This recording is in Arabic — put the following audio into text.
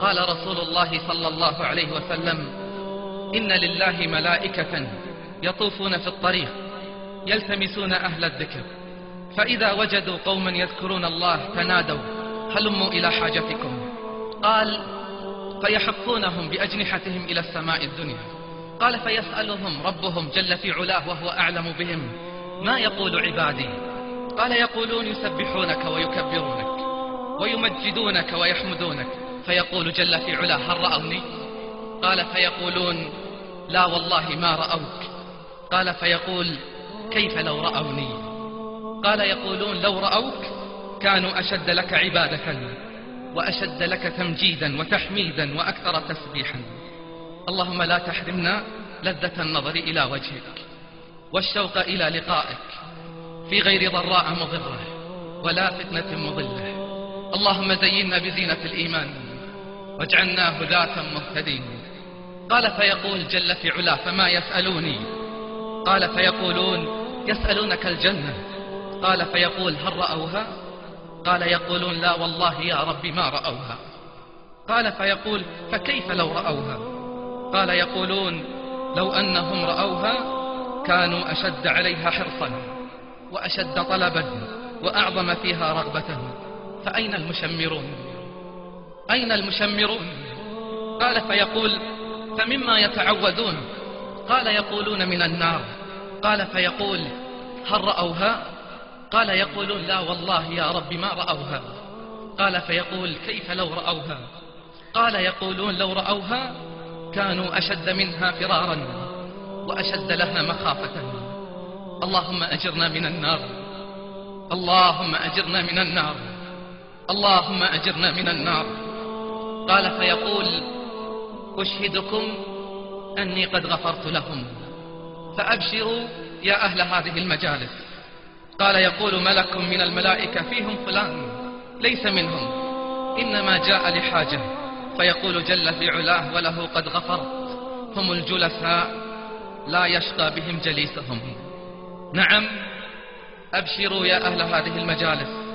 قال رسول الله صلى الله عليه وسلم: إن لله ملائكة يطوفون في الطريق يلتمسون أهل الذكر، فإذا وجدوا قوما يذكرون الله تنادوا: هلموا إلى حاجتكم. قال: فيحفونهم بأجنحتهم إلى السماء الدنيا. قال: فيسألهم ربهم جل في علاه وهو أعلم بهم: ما يقول عبادي؟ قال: يقولون يسبحونك ويكبرونك ويمجدونك ويحمدونك. فيقول جل في علاه: هل رأوني؟ قال: فيقولون: لا والله ما رأوك. قال: فيقول: كيف لو رأوني؟ قال: يقولون: لو رأوك كانوا أشد لك عبادة وأشد لك تمجيدا وتحميدا وأكثر تسبيحا. اللهم لا تحرمنا لذة النظر إلى وجهك والشوق إلى لقائك في غير ضراء مضرة ولا فتنة مضلة. اللهم زينا بزينة الإيمان واجعلنا هداة مهتدين. قال: فيقول جل في علاه: فما يسألوني؟ قال: فيقولون: يسألونك الجنة. قال: فيقول: هل رأوها؟ قال: يقولون: لا والله يا رب ما رأوها. قال: فيقول: فكيف لو رأوها؟ قال: يقولون: لو أنهم رأوها كانوا أشد عليها حرصا وأشد طلبا وأعظم فيها رغبة. فأين المشمرون؟ أين المشمرون؟ قال: فيقول: فمما يتعوذون؟ قال: يقولون من النار. قال: فيقول: هل رأوها؟ قال: يقولون: لا والله يا رب ما رأوها. قال: فيقول: كيف لو رأوها؟ قال: يقولون: لو رأوها كانوا أشد منها فرارا وأشد لها مخافة. اللهم أجرنا من النار، اللهم أجرنا من النار، اللهم أجرنا من النار. قال: فيقول: أشهدكم أني قد غفرت لهم، فأبشروا يا أهل هذه المجالس. قال: يقول ملك من الملائكة: فيهم فلان ليس منهم، إنما جاء لحاجة. فيقول جل في علاه: وله قد غفرت، هم الجلساء لا يشقى بهم جليسهم. نعم، أبشروا يا أهل هذه المجالس